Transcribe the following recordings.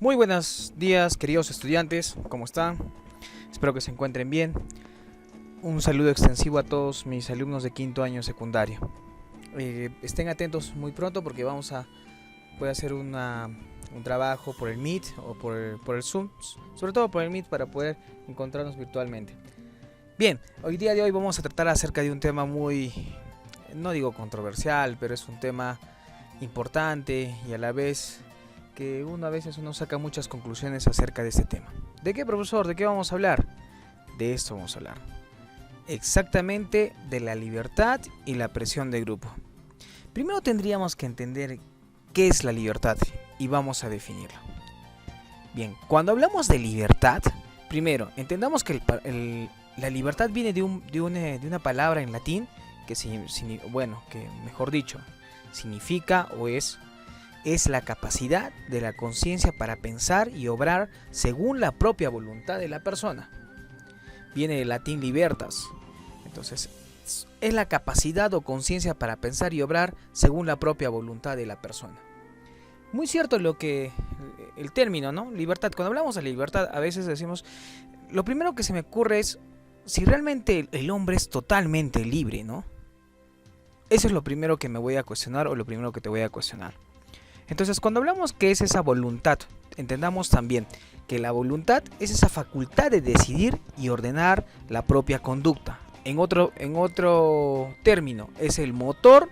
Muy buenos días, queridos estudiantes, ¿cómo están? Espero que se encuentren bien. Un saludo extensivo a todos mis alumnos de quinto año secundario. Estén atentos muy pronto porque voy a hacer un trabajo por el Meet o por el Zoom, sobre todo por el Meet para poder encontrarnos virtualmente. Bien, hoy día de hoy vamos a tratar acerca de un tema muy, no digo controversial, pero es un tema importante y a la vez que a veces uno saca muchas conclusiones acerca de este tema. ¿De qué, profesor? ¿De qué vamos a hablar? De esto vamos a hablar. Exactamente de la libertad y la presión de grupo. Primero tendríamos que entender qué es la libertad y vamos a definirlo. Bien, cuando hablamos de libertad, primero entendamos que la libertad viene de una palabra en latín que mejor dicho, significa o es la capacidad de la conciencia para pensar y obrar según la propia voluntad de la persona. Viene del latín libertas. Entonces, es la capacidad o conciencia para pensar y obrar según la propia voluntad de la persona. Muy cierto el término, ¿no? Libertad. Cuando hablamos de libertad, a veces decimos, lo primero que se me ocurre es si realmente el hombre es totalmente libre, ¿no? Eso es lo primero que me voy a cuestionar o lo primero que te voy a cuestionar. Entonces, cuando hablamos que es esa voluntad, entendamos también que la voluntad es esa facultad de decidir y ordenar la propia conducta. En otro término, es el motor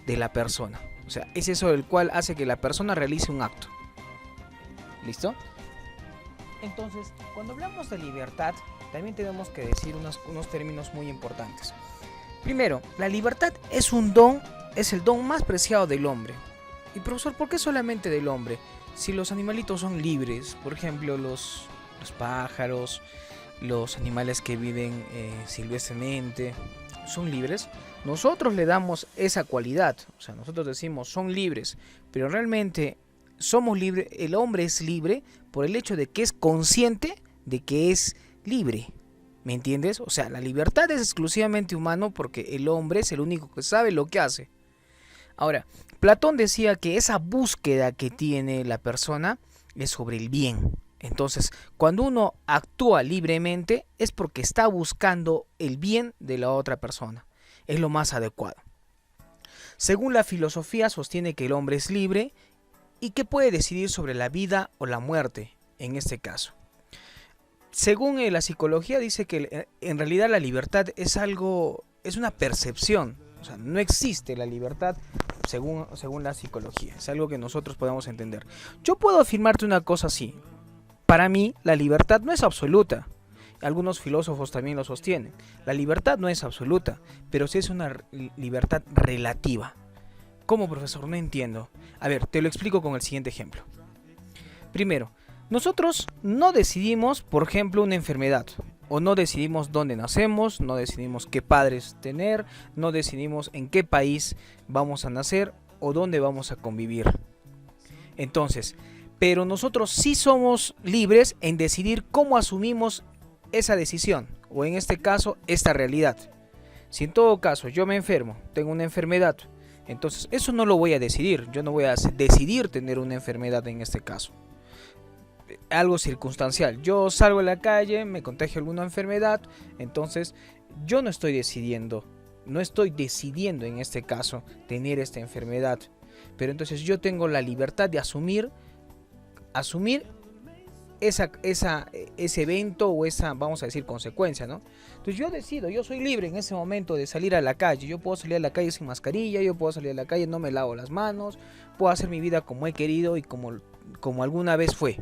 de la persona. O sea, es eso el cual hace que la persona realice un acto. ¿Listo? Entonces, cuando hablamos de libertad, también tenemos que decir unos términos muy importantes. Primero, la libertad es un don, es el don más preciado del hombre. Y profesor, ¿por qué solamente del hombre? Si los animalitos son libres, por ejemplo los pájaros, los animales que viven silvestremente, son libres. Nosotros le damos esa cualidad, o sea, nosotros decimos son libres, pero realmente somos libres, el hombre es libre por el hecho de que es consciente de que es libre. ¿Me entiendes? O sea, la libertad es exclusivamente humano porque el hombre es el único que sabe lo que hace. Ahora, Platón decía que esa búsqueda que tiene la persona es sobre el bien. Entonces, cuando uno actúa libremente es porque está buscando el bien de la otra persona. Es lo más adecuado. Según la filosofía, sostiene que el hombre es libre y que puede decidir sobre la vida o la muerte, en este caso. Según la psicología, dice que en realidad la libertad es una percepción. O sea, no existe la libertad según la psicología. Es algo que nosotros podemos entender. Yo puedo afirmarte una cosa así. Para mí, la libertad no es absoluta. Algunos filósofos también lo sostienen. La libertad no es absoluta, pero sí es una libertad relativa. ¿Cómo, profesor? No entiendo. A ver, te lo explico con el siguiente ejemplo. Primero, nosotros no decidimos, por ejemplo, una enfermedad. O no decidimos dónde nacemos, no decidimos qué padres tener, no decidimos en qué país vamos a nacer o dónde vamos a convivir. Entonces, pero nosotros sí somos libres en decidir cómo asumimos esa decisión, o en este caso, esta realidad. Si en todo caso yo me enfermo, tengo una enfermedad, entonces eso no lo voy a decidir, yo no voy a decidir tener una enfermedad en este caso. Algo circunstancial, yo salgo a la calle, me contagio alguna enfermedad, entonces yo no estoy decidiendo en este caso tener esta enfermedad, pero entonces yo tengo la libertad de asumir ese evento o esa, vamos a decir, consecuencia, ¿no? Entonces yo decido, yo soy libre en ese momento de salir a la calle, yo puedo salir a la calle sin mascarilla, yo puedo salir a la calle, no me lavo las manos, puedo hacer mi vida como he querido y como alguna vez fue.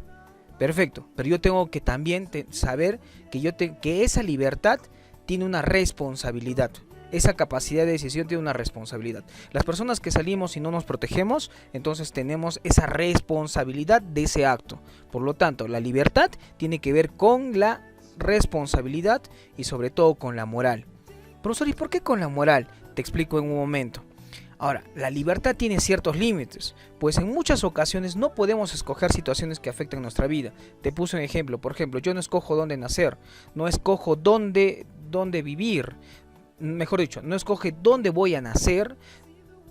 Perfecto, pero yo tengo que también saber que esa libertad tiene una responsabilidad. Esa capacidad de decisión tiene una responsabilidad. Las personas que salimos y no nos protegemos, entonces tenemos esa responsabilidad de ese acto. Por lo tanto, la libertad tiene que ver con la responsabilidad y sobre todo con la moral. Profesor, ¿y por qué con la moral? Te explico en un momento. Ahora, la libertad tiene ciertos límites, pues en muchas ocasiones no podemos escoger situaciones que afecten nuestra vida. Te puse un ejemplo, por ejemplo, yo no escojo dónde nacer, no escojo dónde vivir, mejor dicho, no escoge dónde voy a nacer,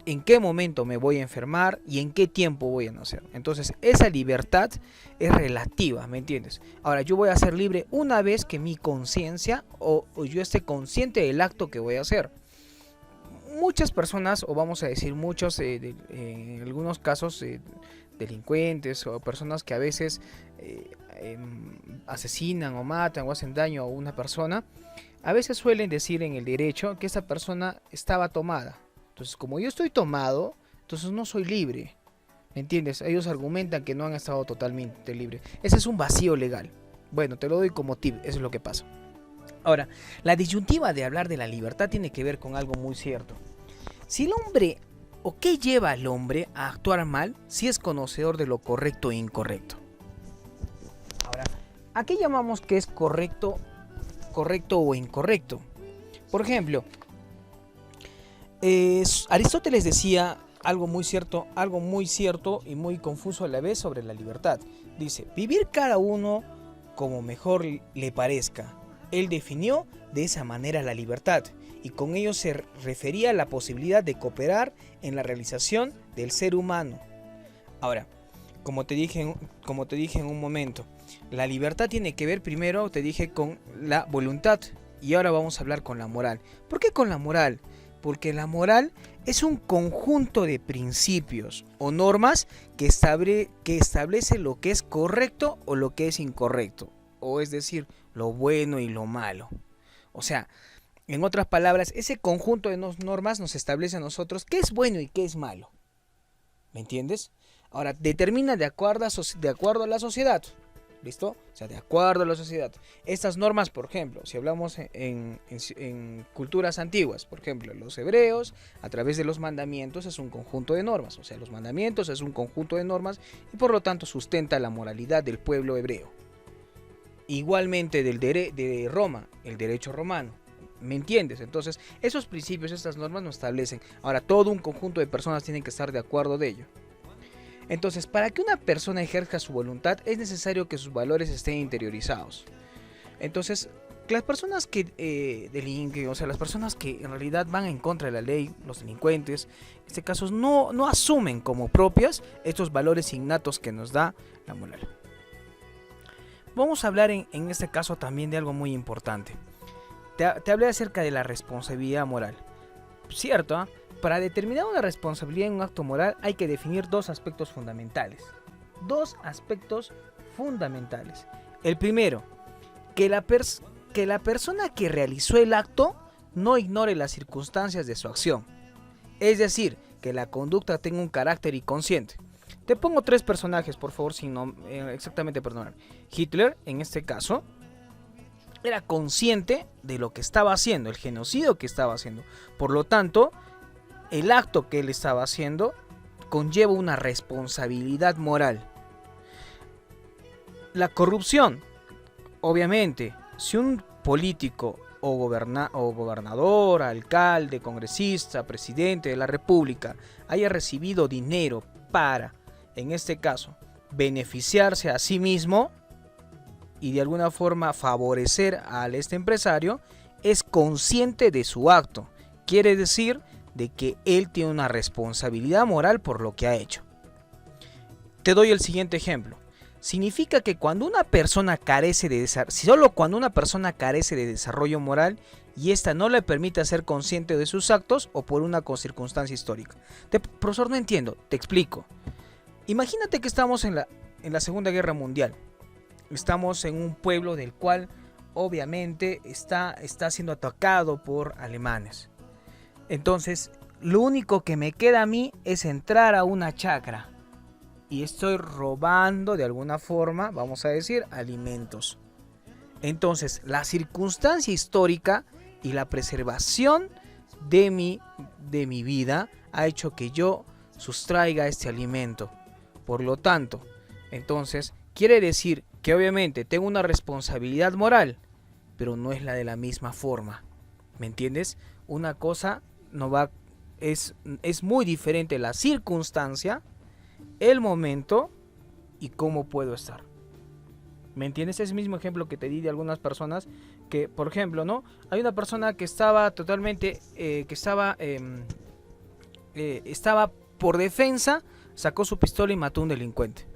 en qué momento me voy a enfermar y en qué tiempo voy a nacer. Entonces esa libertad es relativa, ¿me entiendes? Ahora yo voy a ser libre una vez que mi conciencia o yo esté consciente del acto que voy a hacer. Muchas personas, o vamos a decir muchos, en algunos casos delincuentes o personas que a veces asesinan o matan o hacen daño a una persona, a veces suelen decir en el derecho que esa persona estaba tomada. Entonces, como yo estoy tomado, entonces no soy libre. ¿Me entiendes? Ellos argumentan que no han estado totalmente libres. Ese es un vacío legal. Bueno, te lo doy como tip, eso es lo que pasa. Ahora, la disyuntiva de hablar de la libertad tiene que ver con algo muy cierto. Si el hombre, o qué lleva al hombre a actuar mal si es conocedor de lo correcto e incorrecto. Ahora, ¿a qué llamamos que es correcto o incorrecto? Por ejemplo, Aristóteles decía algo muy cierto y muy confuso a la vez sobre la libertad. Dice, vivir cada uno como mejor le parezca. Él definió de esa manera la libertad y con ello se refería a la posibilidad de cooperar en la realización del ser humano. Ahora, como te dije en un momento, la libertad tiene que ver primero, te dije, con la voluntad y ahora vamos a hablar con la moral. ¿Por qué con la moral? Porque la moral es un conjunto de principios o normas que establece lo que es correcto o lo que es incorrecto, o es decir, lo bueno y lo malo. O sea, en otras palabras, ese conjunto de normas nos establece a nosotros qué es bueno y qué es malo. ¿Me entiendes? Ahora, determina de acuerdo a la sociedad. ¿Listo? O sea, de acuerdo a la sociedad. Estas normas, por ejemplo, si hablamos en culturas antiguas, por ejemplo, los hebreos, a través de los mandamientos, es un conjunto de normas. O sea, los mandamientos es un conjunto de normas y por lo tanto sustenta la moralidad del pueblo hebreo. Igualmente de Roma, el derecho romano. ¿Me entiendes? Entonces, esos principios, estas normas nos establecen. Ahora, todo un conjunto de personas tienen que estar de acuerdo de ello. Entonces, para que una persona ejerza su voluntad es necesario que sus valores estén interiorizados. Entonces, las personas que delinquen, o sea, las personas que en realidad van en contra de la ley, los delincuentes, en este caso no asumen como propias estos valores innatos que nos da la moral. Vamos a hablar en este caso también de algo muy importante. Te hablé acerca de la responsabilidad moral. ¿Cierto? Para determinar una responsabilidad en un acto moral hay que definir dos aspectos fundamentales. El primero, que la persona que realizó el acto no ignore las circunstancias de su acción. Es decir, que la conducta tenga un carácter inconsciente. Te pongo tres personajes, por favor, si no exactamente, perdón. Hitler, en este caso, era consciente de lo que estaba haciendo, el genocidio que estaba haciendo. Por lo tanto, el acto que él estaba haciendo conlleva una responsabilidad moral. La corrupción, obviamente, si un político o gobernador, alcalde, congresista, presidente de la república haya recibido dinero para, en este caso, beneficiarse a sí mismo y de alguna forma favorecer a este empresario, es consciente de su acto. Quiere decir de que él tiene una responsabilidad moral por lo que ha hecho. Te doy el siguiente ejemplo. Significa que cuando una persona solo cuando una persona carece de desarrollo moral y ésta no le permite ser consciente de sus actos o por una circunstancia histórica. Profesor, no entiendo, te explico. Imagínate que estamos en la Segunda Guerra Mundial. Estamos en un pueblo del cual obviamente está siendo atacado por alemanes. Entonces, lo único que me queda a mí es entrar a una chacra. Y estoy robando de alguna forma, vamos a decir, alimentos. Entonces, la circunstancia histórica y la preservación de mi vida ha hecho que yo sustraiga este alimento. Por lo tanto, entonces, quiere decir que obviamente tengo una responsabilidad moral, pero no es la de la misma forma. ¿Me entiendes? Una cosa es muy diferente la circunstancia, el momento y cómo puedo estar. ¿Me entiendes? Es el mismo ejemplo que te di de algunas personas que, por ejemplo, ¿no? Hay una persona que estaba totalmente, estaba por defensa, sacó su pistola y mató a un delincuente.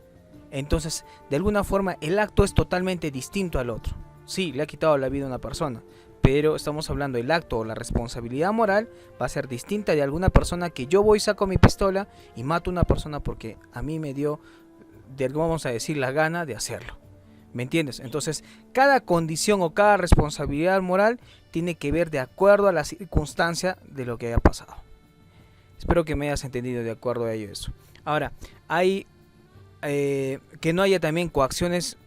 Entonces, de alguna forma, el acto es totalmente distinto al otro. Sí, le ha quitado la vida a una persona, pero estamos hablando del acto o la responsabilidad moral va a ser distinta de alguna persona que yo voy, saco mi pistola y mato a una persona porque a mí me dio, vamos a decir, la gana de hacerlo. ¿Me entiendes? Entonces, cada condición o cada responsabilidad moral tiene que ver de acuerdo a la circunstancia de lo que haya pasado. Espero que me hayas entendido de acuerdo a ello eso. Ahora, hay que no haya también coacciones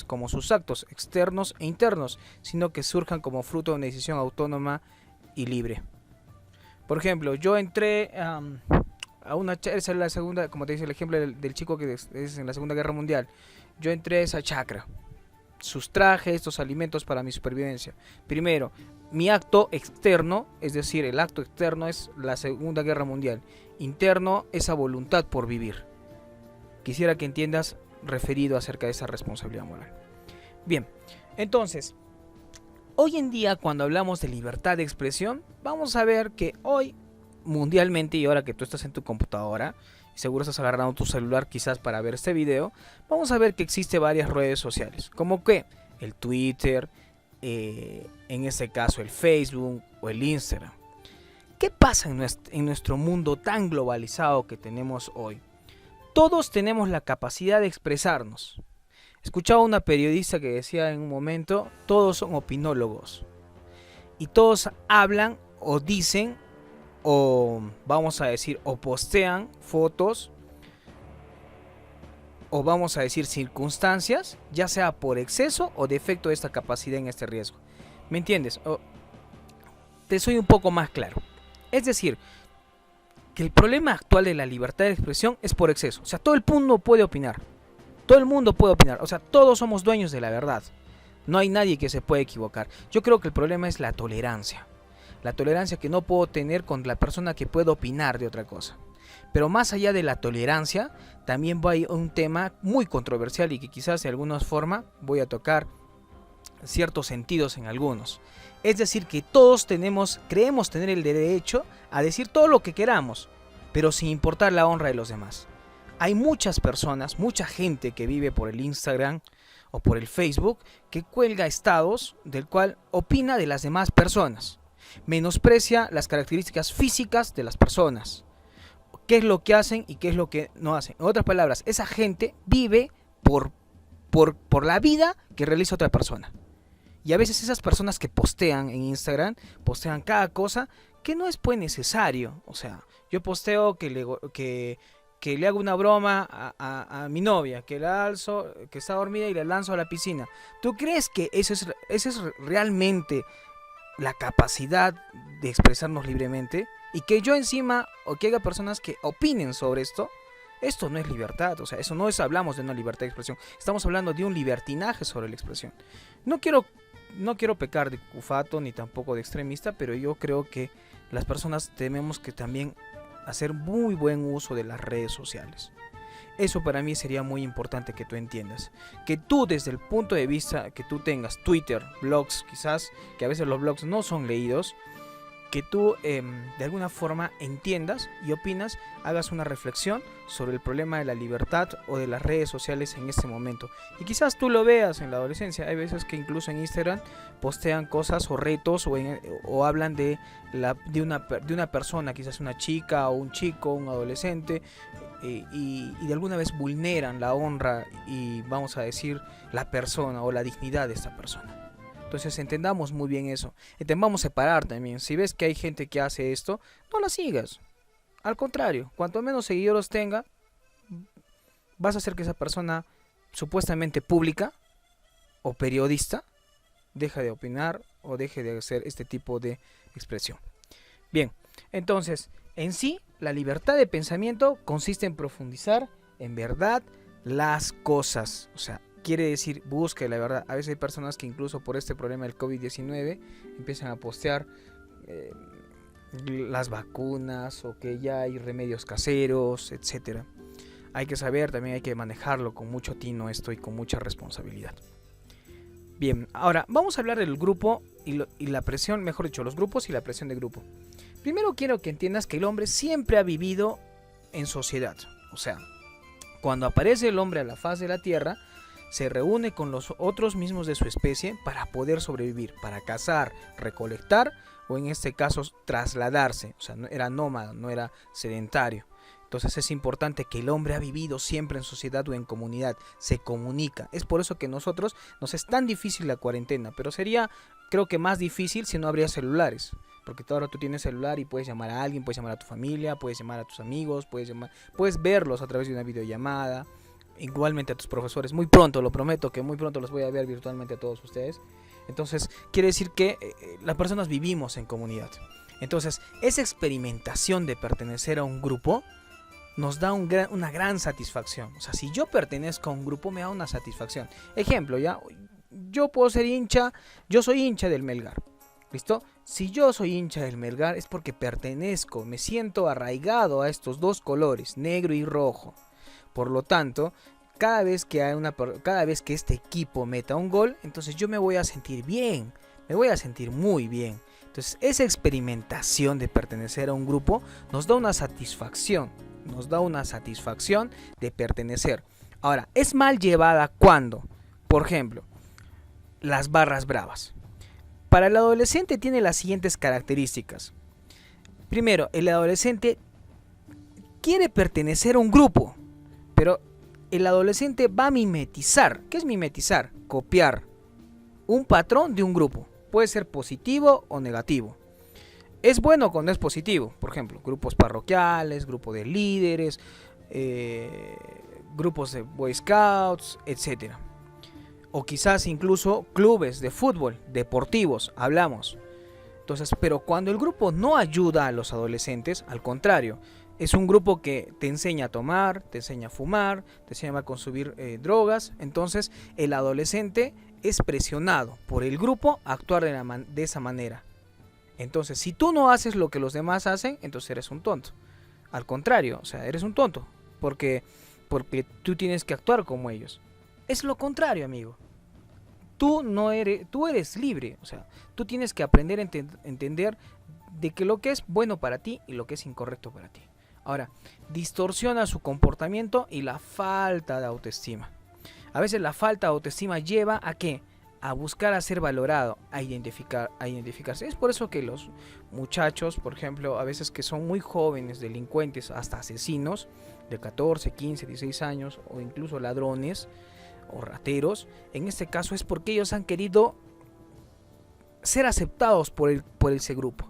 como sus actos externos e internos, sino que surjan como fruto de una decisión autónoma y libre. Por ejemplo, yo entré a una esa es la segunda, como te dice el ejemplo del chico que es en la Segunda Guerra Mundial. Yo entré a esa chacra, sustraje estos alimentos para mi supervivencia. Primero, mi acto externo, es decir, el acto externo es la Segunda Guerra Mundial. Interno, esa voluntad por vivir. Quisiera que entiendas referido acerca de esa responsabilidad moral. Bien, entonces, hoy en día cuando hablamos de libertad de expresión, vamos a ver que hoy mundialmente, y ahora que tú estás en tu computadora, seguro estás agarrando tu celular quizás para ver este video, vamos a ver que existe varias redes sociales, como que el Twitter, en este caso el Facebook o el Instagram. ¿Qué pasa en nuestro mundo tan globalizado que tenemos hoy? Todos tenemos la capacidad de expresarnos. Escuchaba una periodista que decía en un momento, todos son opinólogos. Y todos hablan o dicen, o vamos a decir, o postean fotos, o vamos a decir circunstancias, ya sea por exceso o defecto de esta capacidad en este riesgo. ¿Me entiendes? Te soy un poco más claro. Es decir, que el problema actual de la libertad de expresión es por exceso. O sea, todo el mundo puede opinar. Todo el mundo puede opinar. O sea, todos somos dueños de la verdad. No hay nadie que se pueda equivocar. Yo creo que el problema es la tolerancia. La tolerancia que no puedo tener con la persona que puede opinar de otra cosa. Pero más allá de la tolerancia, también va a un tema muy controversial y que quizás de alguna forma voy a tocar ciertos sentidos en algunos. Es decir, que todos creemos tener el derecho a decir todo lo que queramos, pero sin importar la honra de los demás. Hay muchas personas, mucha gente que vive por el Instagram o por el Facebook, que cuelga estados del cual opina de las demás personas. Menosprecia las características físicas de las personas. Qué es lo que hacen y qué es lo que no hacen. En otras palabras, esa gente vive por la vida que realiza otra persona. Y a veces esas personas que postean en Instagram, postean cada cosa que no es pues necesario. O sea, yo posteo que le hago una broma a mi novia, que la alzo, que está dormida y la lanzo a la piscina. ¿Tú crees que eso es realmente la capacidad de expresarnos libremente? Y que yo encima, o que haya personas que opinen sobre esto, esto no es libertad. O sea, eso no es, hablamos de una libertad de expresión. Estamos hablando de un libertinaje sobre la expresión. No quiero pecar de cufato ni tampoco de extremista, pero yo creo que las personas tenemos que también hacer muy buen uso de las redes sociales. Eso para mí sería muy importante que tú entiendas. Que tú desde el punto de vista que tú tengas Twitter, blogs quizás, que a veces los blogs no son leídos, que tú de alguna forma entiendas y opinas, hagas una reflexión sobre el problema de la libertad o de las redes sociales en este momento. Y quizás tú lo veas en la adolescencia. Hay veces que incluso en Instagram postean cosas o retos o hablan de una persona, quizás una chica o un chico, un adolescente, y de alguna vez vulneran la honra y vamos a decir la persona o la dignidad de esta persona. Entonces entendamos muy bien eso. Entendamos separar también. Si ves que hay gente que hace esto, no la sigas. Al contrario, cuanto menos seguidores tenga, vas a hacer que esa persona supuestamente pública o periodista deje de opinar o deje de hacer este tipo de expresión. Bien, entonces, en sí, la libertad de pensamiento consiste en profundizar en verdad las cosas. O sea, quiere decir, busque la verdad. A veces hay personas que incluso por este problema del COVID-19 empiezan a postear las vacunas o que ya hay remedios caseros, etcétera. Hay que saber, también hay que manejarlo con mucho tino esto y con mucha responsabilidad. Bien, ahora vamos a hablar del grupo y la presión, mejor dicho, los grupos y la presión de grupo. Primero quiero que entiendas que el hombre siempre ha vivido en sociedad. O sea, cuando aparece el hombre a la faz de la tierra, se reúne con los otros mismos de su especie para poder sobrevivir, para cazar, recolectar o en este caso trasladarse. O sea, era nómada, no era sedentario. Entonces es importante que el hombre ha vivido siempre en sociedad o en comunidad, se comunica. Es por eso que nosotros nos es tan difícil la cuarentena, pero sería creo que más difícil si no habría celulares. Porque ahora tú tienes celular y puedes llamar a alguien, puedes llamar a tu familia, puedes llamar a tus amigos, puedes verlos a través de una videollamada. Igualmente a tus profesores, muy pronto, lo prometo que muy pronto los voy a ver virtualmente a todos ustedes. Entonces quiere decir que las personas vivimos en comunidad. Entonces esa experimentación de pertenecer a un grupo nos da una gran satisfacción. O sea, si yo pertenezco a un grupo me da una satisfacción. Ejemplo, ya, yo puedo ser hincha, yo soy hincha del Melgar. ¿Listo? Si yo soy hincha del Melgar es porque pertenezco, me siento arraigado a estos dos colores, negro y rojo. Por lo tanto, cada vez que este equipo meta un gol, entonces yo me voy a sentir bien, me voy a sentir muy bien. Entonces, esa experimentación de pertenecer a un grupo nos da una satisfacción de pertenecer. Ahora, es mal llevada cuando, por ejemplo, las barras bravas. Para el adolescente tiene las siguientes características. Primero, el adolescente quiere pertenecer a un grupo, pero el adolescente va a mimetizar. ¿Qué es mimetizar? Copiar un patrón de un grupo. Puede ser positivo o negativo. Es bueno cuando es positivo, por ejemplo, grupos parroquiales, grupos de líderes, grupos de Boy Scouts, etc. O quizás incluso clubes de fútbol, deportivos, hablamos. Entonces, pero cuando el grupo no ayuda a los adolescentes, al contrario, es un grupo que te enseña a tomar, te enseña a fumar, te enseña a consumir drogas. Entonces el adolescente es presionado por el grupo a actuar de esa manera. Entonces si tú no haces lo que los demás hacen, entonces eres un tonto. Al contrario, o sea, eres un tonto. Porque tú tienes que actuar como ellos. Es lo contrario, amigo. Tú eres libre. O sea, tú tienes que aprender a entender de que lo que es bueno para ti y lo que es incorrecto para ti. Ahora, distorsiona su comportamiento y la falta de autoestima. A veces la falta de autoestima lleva a ¿qué? A buscar a ser valorado, a identificarse. Es por eso que los muchachos, por ejemplo, a veces que son muy jóvenes, delincuentes, hasta asesinos, de 14, 15, 16 años, o incluso ladrones o rateros, en este caso es porque ellos han querido ser aceptados por ese grupo.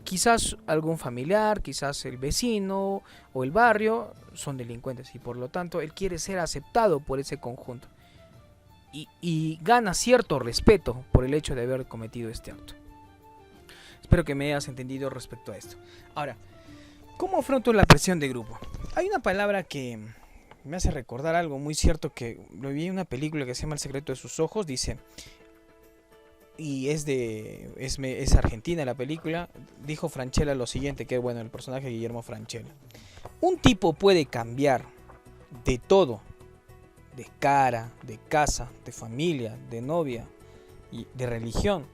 Quizás algún familiar, quizás el vecino o el barrio son delincuentes y por lo tanto él quiere ser aceptado por ese conjunto y gana cierto respeto por el hecho de haber cometido este acto. Espero que me hayas entendido respecto a esto. Ahora, ¿cómo afronto la presión de grupo? Hay una palabra que me hace recordar algo muy cierto que lo vi en una película que se llama El secreto de sus ojos. Dice, y es argentina la película, dijo Francella lo siguiente, que es bueno, el personaje de Guillermo Francella. Un tipo puede cambiar de todo, de cara, de casa, de familia, de novia, y de religión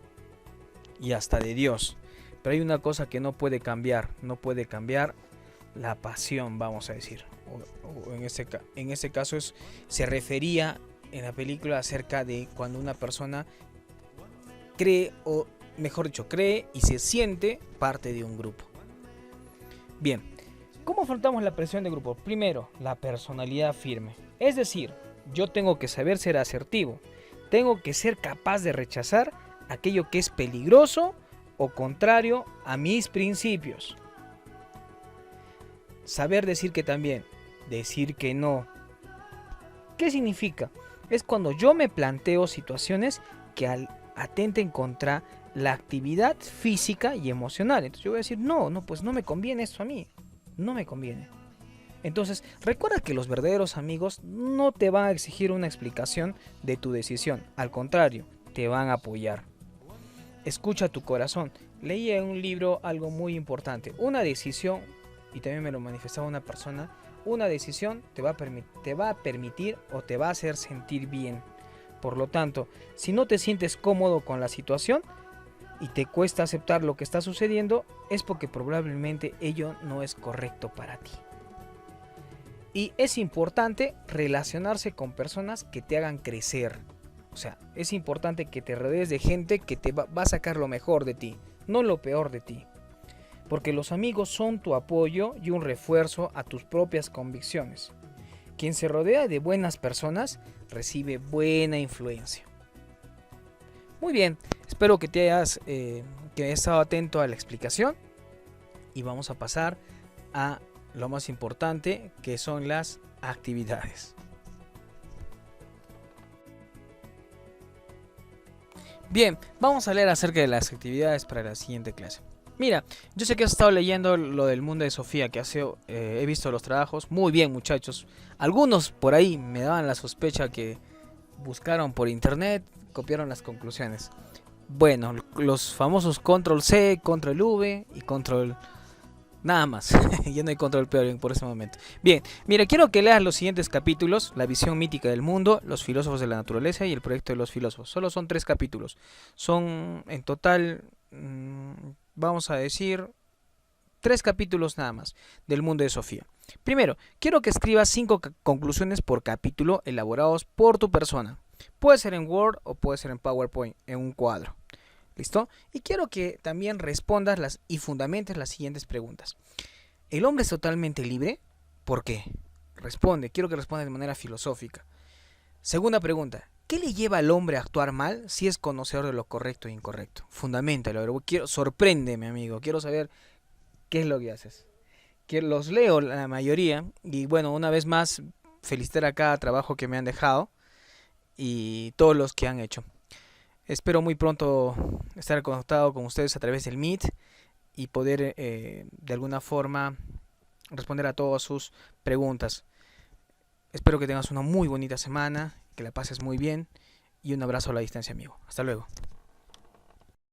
y hasta de Dios. Pero hay una cosa que no puede cambiar la pasión, vamos a decir. O en ese caso se refería en la película acerca de cuando una persona cree, o mejor dicho, cree y se siente parte de un grupo. Bien, ¿cómo afrontamos la presión de grupo? Primero, la personalidad firme. Es decir, yo tengo que saber ser asertivo. Tengo que ser capaz de rechazar aquello que es peligroso o contrario a mis principios. Saber decir que también, decir que no. ¿Qué significa? Es cuando yo me planteo situaciones que atenten contra la actividad física y emocional. Entonces yo voy a decir, no, pues no me conviene esto a mí. No me conviene. Entonces, recuerda que los verdaderos amigos no te van a exigir una explicación de tu decisión. Al contrario, te van a apoyar. Escucha tu corazón. Leí en un libro algo muy importante. Una decisión, y también me lo manifestaba una persona, una decisión te va a permitir o te va a hacer sentir bien. Por lo tanto, si no te sientes cómodo con la situación, y te cuesta aceptar lo que está sucediendo, es porque probablemente ello no es correcto para ti. Y es importante relacionarse con personas que te hagan crecer. O sea, es importante que te rodees de gente que te va a sacar lo mejor de ti, no lo peor de ti. Porque los amigos son tu apoyo y un refuerzo a tus propias convicciones. Quien se rodea de buenas personas recibe buena influencia. Muy bien, espero que te hayas estado atento a la explicación. Y vamos a pasar a lo más importante, que son las actividades. Bien, vamos a leer acerca de las actividades para la siguiente clase. Mira, yo sé que has estado leyendo lo del mundo de Sofía, que he visto los trabajos. Muy bien, muchachos. Algunos por ahí me daban la sospecha que buscaron por internet, copiaron las conclusiones. Bueno, los famosos control C, control V y control... Nada más, ya no hay control peor por ese momento. Bien, mira, quiero que leas los siguientes capítulos: la visión mítica del mundo, los filósofos de la naturaleza y el proyecto de los filósofos. Solo son 3 capítulos. Son en total, vamos a decir, 3 capítulos nada más del mundo de Sofía. Primero, quiero que escribas 5 conclusiones por capítulo elaborados por tu persona. Puede ser en Word o puede ser en PowerPoint, en un cuadro. ¿Listo? Y quiero que también respondas y fundamentes las siguientes preguntas. ¿El hombre es totalmente libre? ¿Por qué? Quiero que respondas de manera filosófica. Segunda pregunta. ¿Qué le lleva al hombre a actuar mal si es conocedor de lo correcto e incorrecto? Fundamentalo. Sorpréndeme, amigo. Quiero saber qué es lo que haces. Que los leo la mayoría. Y bueno, una vez más, felicitar a cada trabajo que me han dejado y todos los que han hecho. Espero muy pronto estar conectado con ustedes a través del Meet y poder de alguna forma responder a todas sus preguntas. Espero que tengas una muy bonita semana, que la pases muy bien y un abrazo a la distancia, amigo. Hasta luego.